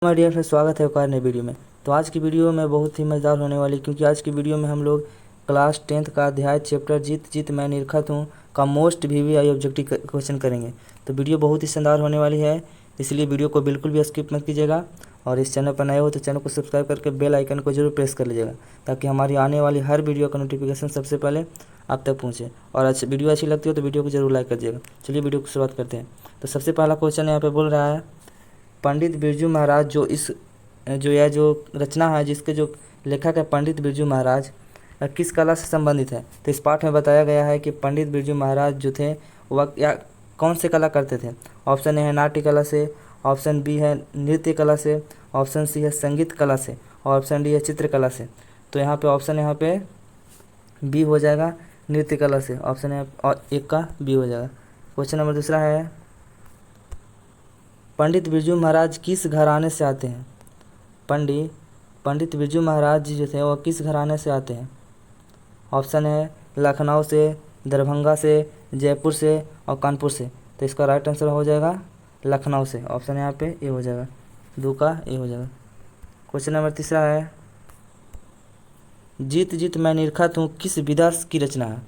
My dear friend, स्वागत है एक और नए वीडियो में। तो आज की वीडियो में बहुत ही मज़ेदार होने वाली, क्योंकि आज की वीडियो में हम लोग क्लास 10th का अध्याय चैप्टर जीत जीत मैं निरखत हूँ का मोस्ट वीवीआई ऑब्जेक्टिव क्वेश्चन करेंगे। तो वीडियो बहुत ही शानदार होने वाली है, इसलिए वीडियो को बिल्कुल भी स्किप मत कीजिएगा। और इस चैनल पर नए हो तो चैनल को सब्सक्राइब करके बेल आइकन को जरूर प्रेस कर लीजिएगा, ताकि हमारी आने वाली हर वीडियो का नोटिफिकेशन सबसे पहले आप तक पहुँचे। और वीडियो अच्छी लगती हो तो वीडियो को जरूर लाइक करिएगा। चलिए वीडियो की शुरुआत करते हैं। तो सबसे पहला क्वेश्चन यहाँ पे बोल रहा है, पंडित बिरजू महाराज जो रचना है, जिसके जो लेखक है पंडित बिरजू महाराज, किस कला से संबंधित है। तो इस पाठ में बताया गया है कि पंडित बिरजू महाराज जो थे वह या कौन से कला करते थे। ऑप्शन ए है नाट्य कला से, ऑप्शन बी है नृत्य कला से, ऑप्शन सी है संगीत कला से, और ऑप्शन डी है चित्रकला से। तो यहाँ पे ऑप्शन बी हो जाएगा, नृत्य कला से। ऑप्शन है और एक का बी हो जाएगा। क्वेश्चन नंबर दूसरा है, पंडित बिरजू महाराज किस घराने से आते हैं। पंडित बिरजू महाराज जी जो थे वो किस घराने से आते हैं। ऑप्शन है लखनऊ से, दरभंगा से, जयपुर से और कानपुर से। तो इसका राइट आंसर हो जाएगा लखनऊ से। ऑप्शन यहाँ पे ए हो जाएगा, दो का ए हो जाएगा। क्वेश्चन नंबर तीसरा है, जीत जीत मैं निरखत हूँ किस विधा की रचना है।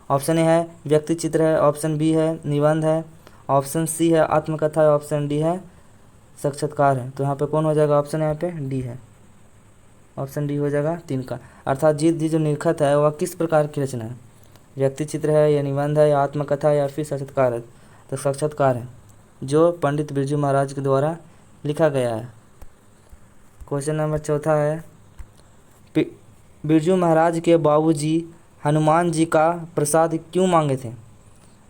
ऑप्शन ए है व्यक्ति चित्र है, ऑप्शन बी है निबंध है, ऑप्शन सी है आत्मकथा है, ऑप्शन डी है साक्षात्कार है। तो यहाँ पे कौन हो जाएगा, ऑप्शन यहाँ पे डी है। ऑप्शन डी हो जाएगा तीन का। अर्थात जीत जी जो निरखत है वह किस प्रकार की रचना है, व्यक्ति चित्र है या निबंध है या आत्मकथा है या फिर साक्षात्कार है। तो साक्षात्कार है, जो पंडित बिरजू महाराज के द्वारा लिखा गया है। क्वेश्चन नंबर चौथा है, बिरजू महाराज के बाबूजी हनुमान जी का प्रसाद क्यों मांगे थे।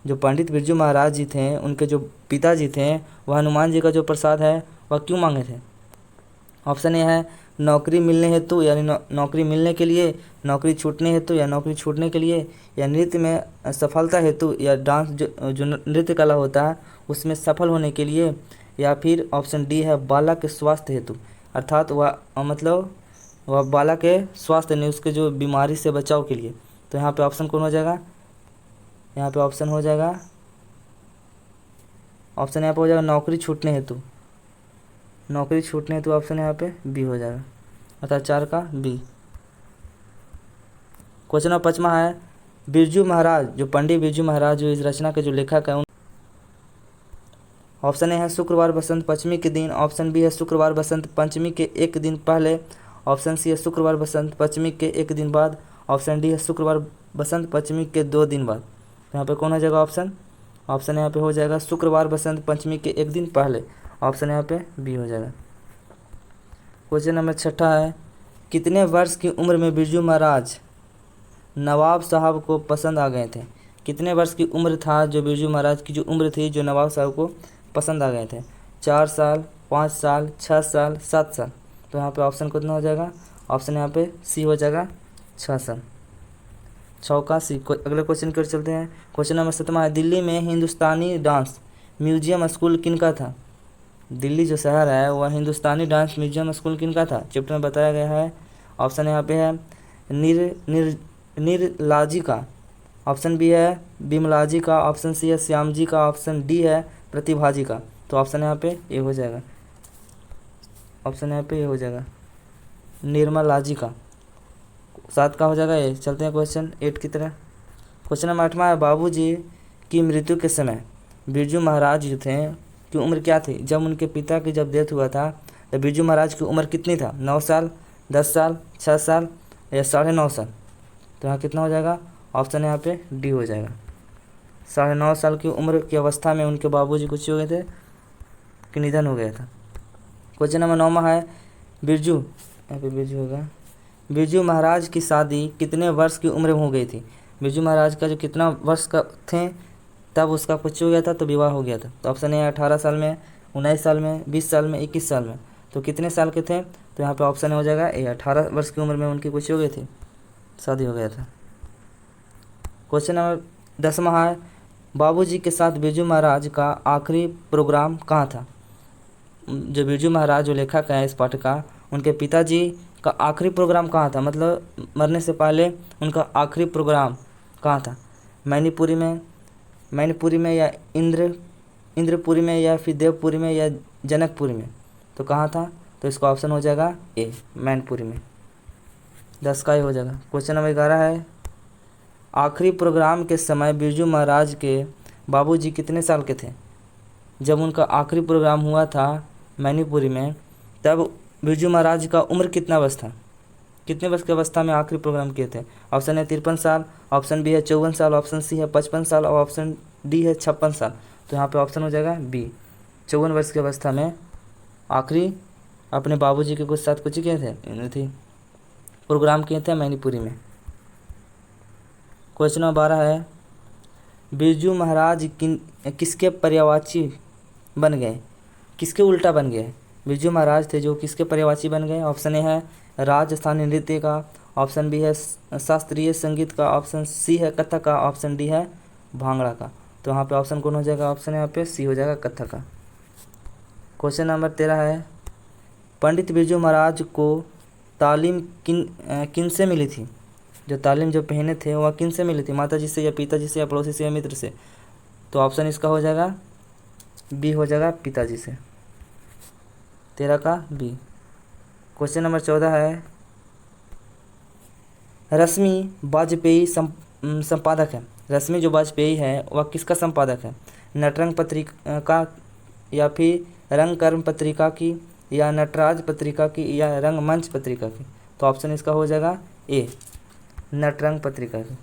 जो पंडित बिरजू महाराज जी थे, उनके जो पिताजी थे, वह हनुमान जी का जो प्रसाद है वह क्यों मांगे थे। ऑप्शन ए है नौकरी मिलने हेतु, यानी नौकरी मिलने के लिए, नौकरी छूटने हेतु या नौकरी छूटने के लिए, या नृत्य में सफलता हेतु, या डांस जो नृत्य कला होता है उसमें सफल होने के लिए, या फिर ऑप्शन डी है बालक के स्वास्थ्य हेतु। अर्थात वह बालक के स्वास्थ्य नहीं, उसके जो बीमारी से बचाव के लिए। तो यहाँ पे ऑप्शन कौन हो जाएगा, यहाँ पे ऑप्शन हो जाएगा, ऑप्शन यहाँ पे हो जाएगा नौकरी छूटने हेतु। नौकरी छूटने हेतु ऑप्शन यहाँ पे बी हो जाएगा, अर्थात चार का बी। क्वेश्चन नंबर पाँचवा है, बिरजू महाराज जो पंडित बिरजू महाराज जो इस रचना के जो लेखक है, ऑप्शन ए है शुक्रवार बसंत पंचमी के दिन, ऑप्शन बी है शुक्रवार बसंत पंचमी के एक दिन पहले, ऑप्शन सी है शुक्रवार बसंत पंचमी के एक दिन बाद, ऑप्शन डी है शुक्रवार बसंत पंचमी के 2 दिन बाद। तो यहाँ पे कौन हो जाएगा ऑप्शन यहाँ पे हो जाएगा शुक्रवार बसंत पंचमी के एक दिन पहले। ऑप्शन यहाँ पे बी हो जाएगा। क्वेश्चन नंबर छठा है, कितने वर्ष की उम्र में बिरजू महाराज नवाब साहब को पसंद आ गए थे। कितने वर्ष की उम्र था जो बिरजू महाराज की जो उम्र थी जो नवाब साहब को पसंद आ गए थे। 4 साल, 5 साल, 6 साल, 7 साल। तो यहाँ पे ऑप्शन कितना हो जाएगा, ऑप्शन यहाँ पे सी हो जाएगा 6 साल, 6 का सी। अगले क्वेश्चन की ओर चलते हैं। क्वेश्चन नंबर 7 है, दिल्ली में हिंदुस्तानी डांस म्यूजियम स्कूल किनका था। दिल्ली जो शहर है वह हिंदुस्तानी डांस म्यूजियम स्कूल किनका था, चैप्टर में बताया गया है। ऑप्शन यहाँ पे है निर्लाजी का, ऑप्शन बी है बिमलाजी का, ऑप्शन सी है श्याम जी का, ऑप्शन डी है प्रतिभा जी का। तो ऑप्शन यहाँ पे ए हो जाएगा, ऑप्शन यहाँ पे ए हो जाएगा निर्मलाजी का। 7 का हो जाएगा ए। चलते हैं क्वेश्चन 8 की तरह। क्वेश्चन नंबर 8 है, बाबूजी की मृत्यु के समय बिरजू महाराज जो थे की उम्र क्या थी। जब उनके पिता की जब डेथ हुआ था तो बिरजू महाराज की उम्र कितनी था, 9 साल, 10 साल, 6 साल या 9.5 साल। तो यहाँ कितना हो जाएगा, ऑप्शन यहाँ पे डी हो जाएगा। 9.5 साल की उम्र की अवस्था में उनके बाबूजी कुछ हो गए थे कि निधन हो गया था। क्वेश्चन नंबर 9 है, बिरजू यहाँ पे बिरजू होगा, बिरजू महाराज की शादी कितने वर्ष की उम्र में हो गई थी। बिरजू महाराज का जो कितना वर्ष का थे तब उसका कुछ हो गया था तो विवाह हो गया था। तो ऑप्शन है 18 साल में, 19 साल में, 20 साल में, 21 साल में। तो कितने साल के थे, तो यहाँ पे ऑप्शन हो जाएगा ए, 18 वर्ष की उम्र में उनकी कुछ हो गई थी, शादी हो गया था। क्वेश्चन नंबर 10 है, बाबूजी के साथ बिरजू महाराज का आखिरी प्रोग्राम कहाँ था। जो बिरजू महाराज जो लेखक है इस पाठ का, उनके पिताजी का आखिरी प्रोग्राम कहाँ था, मतलब मरने से पहले उनका आखिरी प्रोग्राम कहाँ था। मैनपुरी में या इंद्रपुरी में या फिर देवपुरी में या जनकपुरी में। तो कहाँ था, तो इसका ऑप्शन हो जाएगा ए, मैनपुरी में। 10 का ये हो जाएगा। क्वेश्चन नंबर 11 है, आखिरी प्रोग्राम के समय बिरजू महाराज के बाबूजी कितने साल के थे? जब उनका आखिरी प्रोग्राम हुआ था मैनपुरी में, तब बिरजू महाराज का उम्र कितना वर्ष था? कितने वर्ष की अवस्था में आखिरी प्रोग्राम किए थे? ऑप्शन है 53 साल, ऑप्शन बी है 54 साल, ऑप्शन सी है 55 साल और ऑप्शन डी है 56 साल। तो यहाँ पे ऑप्शन हो जाएगा बी, 54 वर्ष की अवस्था में आखिरी अपने बाबूजी के साथ कुछ किए थे, प्रोग्राम किए थे मैनपुरी में। क्वेश्चन नंबर 12 है, बिरजू महाराज किसके पर्यवाची बन गए? किसके उल्टा बन गए? बिरजू महाराज थे जो किसके पर्यवाची बन गए? ऑप्शन ए है राजस्थानी नृत्य का, ऑप्शन बी है शास्त्रीय संगीत का, ऑप्शन सी है कथक का, ऑप्शन डी है भांगड़ा का। तो यहाँ पे ऑप्शन कौन हो जाएगा? ऑप्शन यहाँ पे सी हो जाएगा, कथक का। क्वेश्चन नंबर 13 है, पंडित बिरजू महाराज को तालीम किन से मिली थी? जो तालीम जो पहने थे वह किन से मिली थी? माताजी से या पिताजी से या पड़ोसी से या मित्र से? तो ऑप्शन इसका हो जाएगा बी हो जाएगा, पिताजी से। 13 का बी। क्वेश्चन नंबर 14 है, रश्मि वाजपेयी संपादक है। रश्मि जो वाजपेयी है वह किसका संपादक है? नटरंग पत्रिका या फिर रंगकर्म पत्रिका की, या नटराज पत्रिका की, या रंगमंच पत्रिका की? तो ऑप्शन इसका हो जाएगा ए, नटरंग पत्रिका की।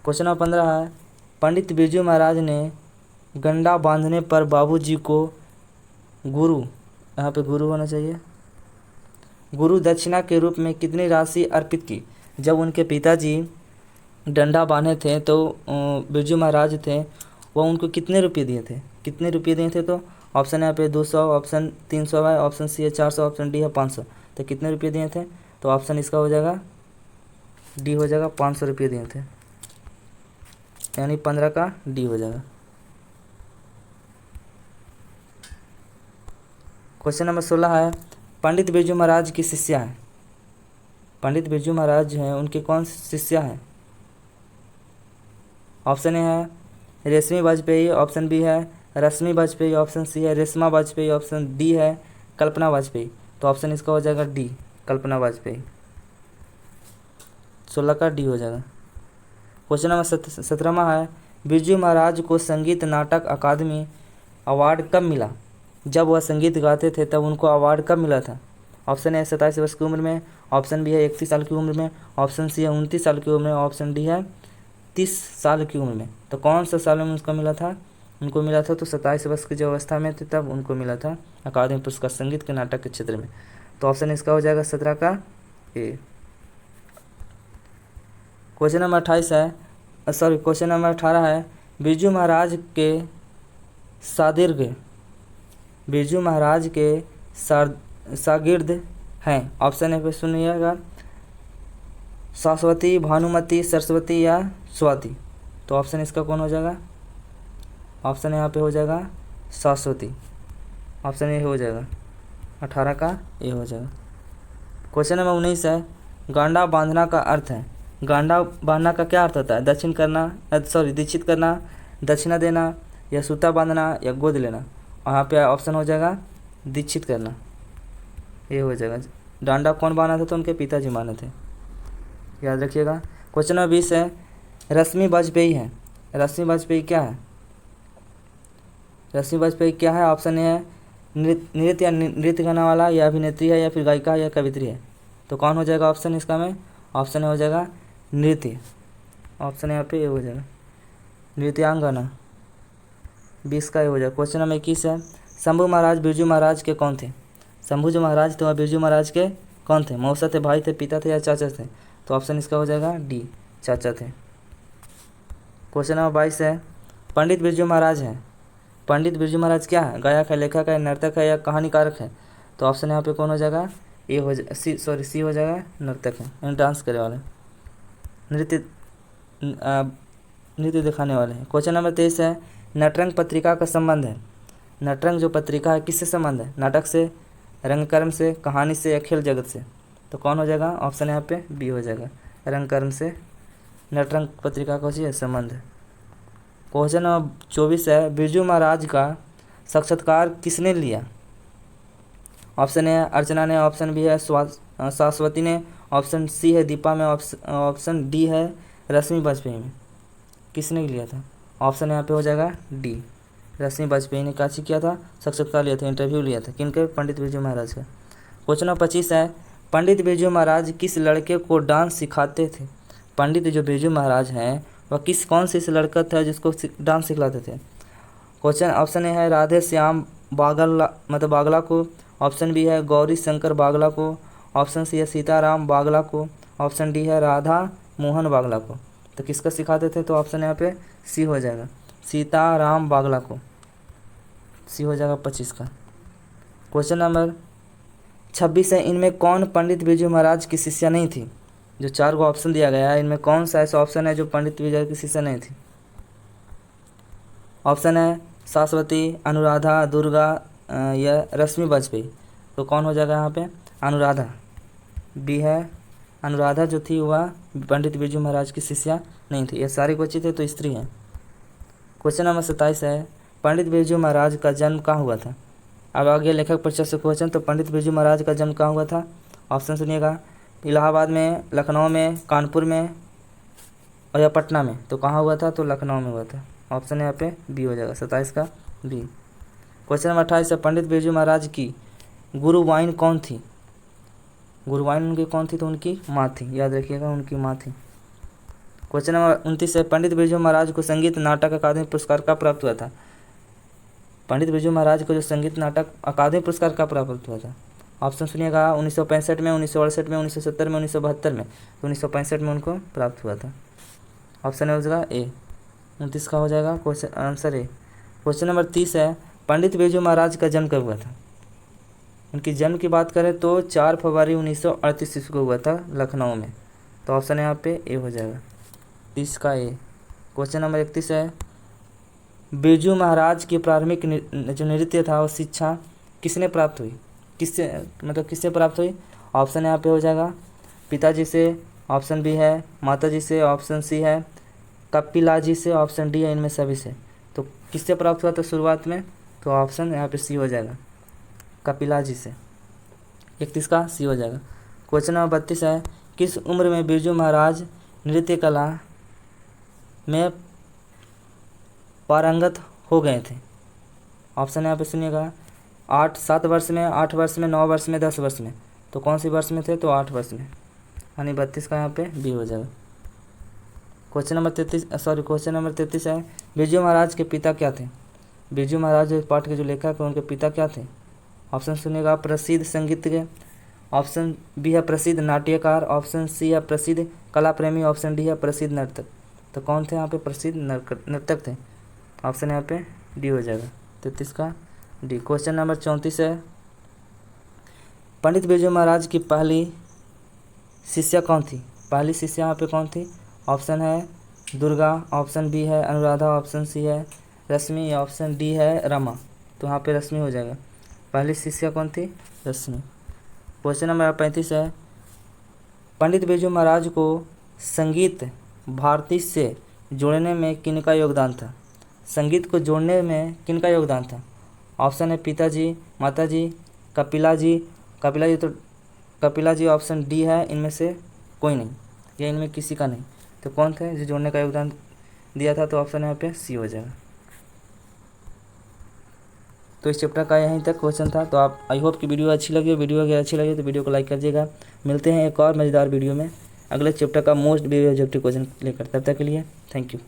क्वेश्चन नंबर 15 है, पंडित बिरजू महाराज ने गंडा बांधने पर बाबूजी को गुरु, यहाँ पे गुरु होना चाहिए, गुरु दक्षिणा के रूप में कितनी राशि अर्पित की? जब उनके पिताजी डंडा बांधे थे तो बिरजू महाराज थे वह उनको कितने रुपये दिए थे? कितने रुपये दिए थे? तो ऑप्शन यहाँ पे 200, ऑप्शन 300 है, ऑप्शन सी है 400, ऑप्शन डी है 500। तो कितने रुपये दिए थे? तो ऑप्शन इसका हो जाएगा डी हो जाएगा, 500 रुपये दिए थे, यानी 15 का डी हो जाएगा। क्वेश्चन नंबर 16 है, पंडित बिरजू महाराज की शिष्या है। पंडित बिरजू महाराज हैं उनके कौन शिष्या हैं? ऑप्शन ए है रेशमी वाजपेयी, ऑप्शन बी है रश्मि वाजपेयी, ऑप्शन सी है रेशमा वाजपेयी, ऑप्शन डी है कल्पना वाजपेयी। तो ऑप्शन इसका हो जाएगा डी, कल्पना वाजपेयी। 16 का डी हो जाएगा। क्वेश्चन नंबर 17वां है, बिरजू महाराज को संगीत नाटक अकादमी अवार्ड कब मिला? जब वह संगीत गाते थे तब उनको अवार्ड कब मिला था? ऑप्शन है 27 वर्ष की उम्र में, ऑप्शन बी है 31 साल की उम्र में, ऑप्शन सी है 29 साल की उम्र में, ऑप्शन डी है 30 साल की उम्र में। तो कौन सा साल में उसको मिला था? उनको मिला था तो 27 वर्ष की जो अवस्था में थे तब उनको मिला था अकादमी पुरस्कार संगीत के नाटक के क्षेत्र में। तो ऑप्शन इसका हो जाएगा 17 का ए। क्वेश्चन नंबर 28 है, क्वेश्चन नंबर 18 है, बिरजू महाराज के शागिर्द, बिरजू महाराज के शागिर्द हैं। ऑप्शन है पे सुनिएगा, सरस्वती, भानुमति, सरस्वती या स्वाति। तो ऑप्शन इसका कौन हो जाएगा? ऑप्शन यहाँ पे हो जाएगा सरस्वती, ऑप्शन ए हो जाएगा, 18 का ए हो जाएगा। क्वेश्चन नंबर 19 है, गांडा बांधना का अर्थ है। गांडा बांधना का क्या अर्थ होता है? दीक्षित करना, दक्षिणा देना, या सूता बांधना, या गोद लेना। यहाँ पे ऑप्शन हो जाएगा दीक्षित करना, ये हो जाएगा। डांडा कौन बांधा था? तो उनके पिताजी बांधे थे, याद रखिएगा। क्वेश्चन नंबर 20 है, रश्मि वाजपेयी है। रश्मि वाजपेयी क्या है? रश्मि वाजपेयी क्या है? ऑप्शन ए है नृत्य गाने वाला, या अभिनेत्री है, या फिर गायिका या कवित्री है। तो कौन हो जाएगा ऑप्शन इसका में? ऑप्शन हो जाएगा नृत्य, ऑप्शन यहाँ पे ए हो जाएगा, नृत्यांगना। 20 का ए हो जाएगा। क्वेश्चन नंबर 21 है, शंभू महाराज बिरजू महाराज के कौन थे? शंभू जो महाराज थे वह बिरजू महाराज के कौन थे? मौसा थे, भाई थे, पिता थे, या चाचा थे? तो ऑप्शन इसका हो जाएगा डी, चाचा थे। क्वेश्चन नंबर 22 है, पंडित बिरजू महाराज हैं। पंडित बिरजू महाराज क्या है? गायक है, लेखक है, नर्तक है, या कहानीकारक है? तो ऑप्शन यहाँ पे कौन हो जाएगा? ए हो जाएगा, सी हो जाएगा, नर्तक है, यानी डांस करने वाले, नृत्य दिखाने वाले हैं। क्वेश्चन नंबर 23 है, नटरंग पत्रिका का संबंध है। नटरंग जो पत्रिका है किससे संबंध है? नाटक से, रंगकर्म से, कहानी से, या खेल जगत से? तो कौन हो जाएगा? ऑप्शन यहाँ पे बी हो जाएगा, रंगकर्म से नटरंग पत्रिका का है संबंध है। क्वेश्चन नंबर 24 है, बिरजू महाराज का साक्षात्कार किसने लिया? ऑप्शन ए अर्चना ने, ऑप्शन बी है शाश्वती ने, ऑप्शन सी है दीपा में, ऑप्शन डी है रश्मि वाजपेयी में। किसने लिया था? ऑप्शन यहाँ पे हो जाएगा डी, रश्मि वाजपेयी ने क्या किया था? साक्षात्कार लिया था, इंटरव्यू लिया था। किनके? पंडित बिरजू महाराज का। क्वेश्चन नंबर 25 है, पंडित बिरजू महाराज किस लड़के को डांस सिखाते थे? पंडित जो बिरजू महाराज हैं वह कौन से इस लड़का था जिसको डांस सिखलाते थे? क्वेश्चन ऑप्शन ए है राधे श्याम बागला को, ऑप्शन बी है गौरी शंकर बागला को, ऑप्शन सी है सीताराम बागला को, ऑप्शन डी है राधा मोहन बागला को। तो किसका सिखाते थे? तो ऑप्शन यहाँ पे सी हो जाएगा, सीताराम बागला को। सी हो जाएगा 25 का। क्वेश्चन नंबर 26 है, इनमें कौन पंडित बिरजू महाराज की शिष्या नहीं थी? जो 4 को ऑप्शन दिया गया है, इनमें कौन सा ऐसा ऑप्शन है जो पंडित बिरजू की शिष्या नहीं थी? ऑप्शन है शाश्वती, अनुराधा, दुर्गा या रश्मि वाजपेयी। तो कौन हो जाएगा यहाँ पे? अनुराधा। बी है, अनुराधा जो थी वह पंडित बिरजू महाराज की शिष्या नहीं थी। ये सारी क्वेश्चन थे तो स्त्री हैं। क्वेश्चन नंबर 27 है, पंडित बिरजू महाराज का जन्म कहाँ हुआ था? अब आगे लेखक परिचय से क्वेश्चन। तो पंडित बिरजू महाराज का जन्म कहाँ हुआ था? ऑप्शन सुनिएगा, इलाहाबाद में, लखनऊ में, कानपुर में और या पटना में। तो कहाँ हुआ था? तो लखनऊ में हुआ था। ऑप्शन यहाँ पे बी हो जाएगा, 27 का बी। क्वेश्चन नंबर 28 है, पंडित बिरजू महाराज की गुरुवाइन कौन थी? गुरुवाइन उनकी कौन थी? तो उनकी माँ थी, याद रखिएगा, उनकी माँ थी। क्वेश्चन नंबर 29 है, पंडित बिरजू महाराज को संगीत नाटक अकादमी पुरस्कार कब प्राप्त हुआ था? पंडित बिरजू महाराज को जो संगीत नाटक अकादमी पुरस्कार कब प्राप्त हुआ था? ऑप्शन सुनिएगा, 1965 में, 1968 में, 1970 में, 1972 में। तो 1965 में उनको प्राप्त हुआ था। ऑप्शन हो जाएगा ए, 29 का हो जाएगा question answer A. Question number 30 है, पंडित बिरजू महाराज का जन्म कब हुआ था? उनकी जन्म की बात करें तो 4 फरवरी 1938 को हुआ था लखनऊ में। तो ऑप्शन यहाँ पे ए हो जाएगा, 30 का ए। क्वेश्चन नंबर 31 है, बिरजू महाराज की प्राथमिक जो नृत्य था वो शिक्षा किसने प्राप्त हुई? किससे प्राप्त हुई? ऑप्शन यहाँ पे हो जाएगा पिताजी से, ऑप्शन बी है माताजी से, ऑप्शन सी है कपिला जी से, ऑप्शन डी है इनमें सभी से। तो किससे प्राप्त हुआ था शुरुआत में? तो ऑप्शन यहाँ पे सी हो जाएगा, कपिला जी से। 31 का सी हो जाएगा। क्वेश्चन नंबर 32 है, किस उम्र में बिरजू महाराज नृत्य कला में पारंगत हो गए थे? ऑप्शन यहाँ पे सुनिएगा, 7 वर्ष में, 8 वर्ष में, 9 वर्ष में, 10 वर्ष में। तो कौन सी वर्ष में थे? तो 8 वर्ष में, यानी 32 का यहाँ पे बी हो जाएगा। क्वेश्चन नंबर 33 है, बिरजू महाराज के पिता क्या थे? बिरजू महाराज जो पाठ के जो लेखक हैं उनके पिता क्या थे? ऑप्शन सुनिएगा, प्रसिद्ध संगीतज्ञ, ऑप्शन बी है प्रसिद्ध नाट्यकार, ऑप्शन सी है प्रसिद्ध कला प्रेमी, ऑप्शन डी है प्रसिद्ध नर्तक। तो कौन थे यहाँ पे? प्रसिद्ध नर्तक थे। ऑप्शन यहाँ पे डी हो जाएगा, 33 का डी। क्वेश्चन नंबर 34 है, पंडित बिरजू महाराज की पहली शिष्या कौन थी? पहली शिष्या यहाँ पे कौन थी? ऑप्शन है दुर्गा, ऑप्शन बी है अनुराधा, ऑप्शन सी है रश्मि, ऑप्शन डी है रमा। तो यहाँ पे रश्मि हो जाएगा। पहली शिष्या कौन थी? रश्मि। क्वेश्चन नंबर 35 है, पंडित बिरजू महाराज को संगीत भारती से जोड़ने में किनका योगदान था? संगीत को जोड़ने में किनका योगदान था? ऑप्शन है पिताजी, माताजी, कपिला जी, ऑप्शन डी है इनमें से कोई नहीं, या इनमें किसी का नहीं। तो कौन थे जो जोड़ने का योगदान दिया था? तो ऑप्शन यहाँ पे सी हो जाएगा। तो इस चैप्टर का यहीं तक क्वेश्चन था। तो आप आई होप कि वीडियो अच्छी लगी तो वीडियो को लाइक करिएगा। मिलते हैं एक और मज़ेदार वीडियो में अगले चैप्टर का मोस्ट बेसिक ऑब्जेक्टिव क्वेश्चन लेकर। तब तक के लिए थैंक यू।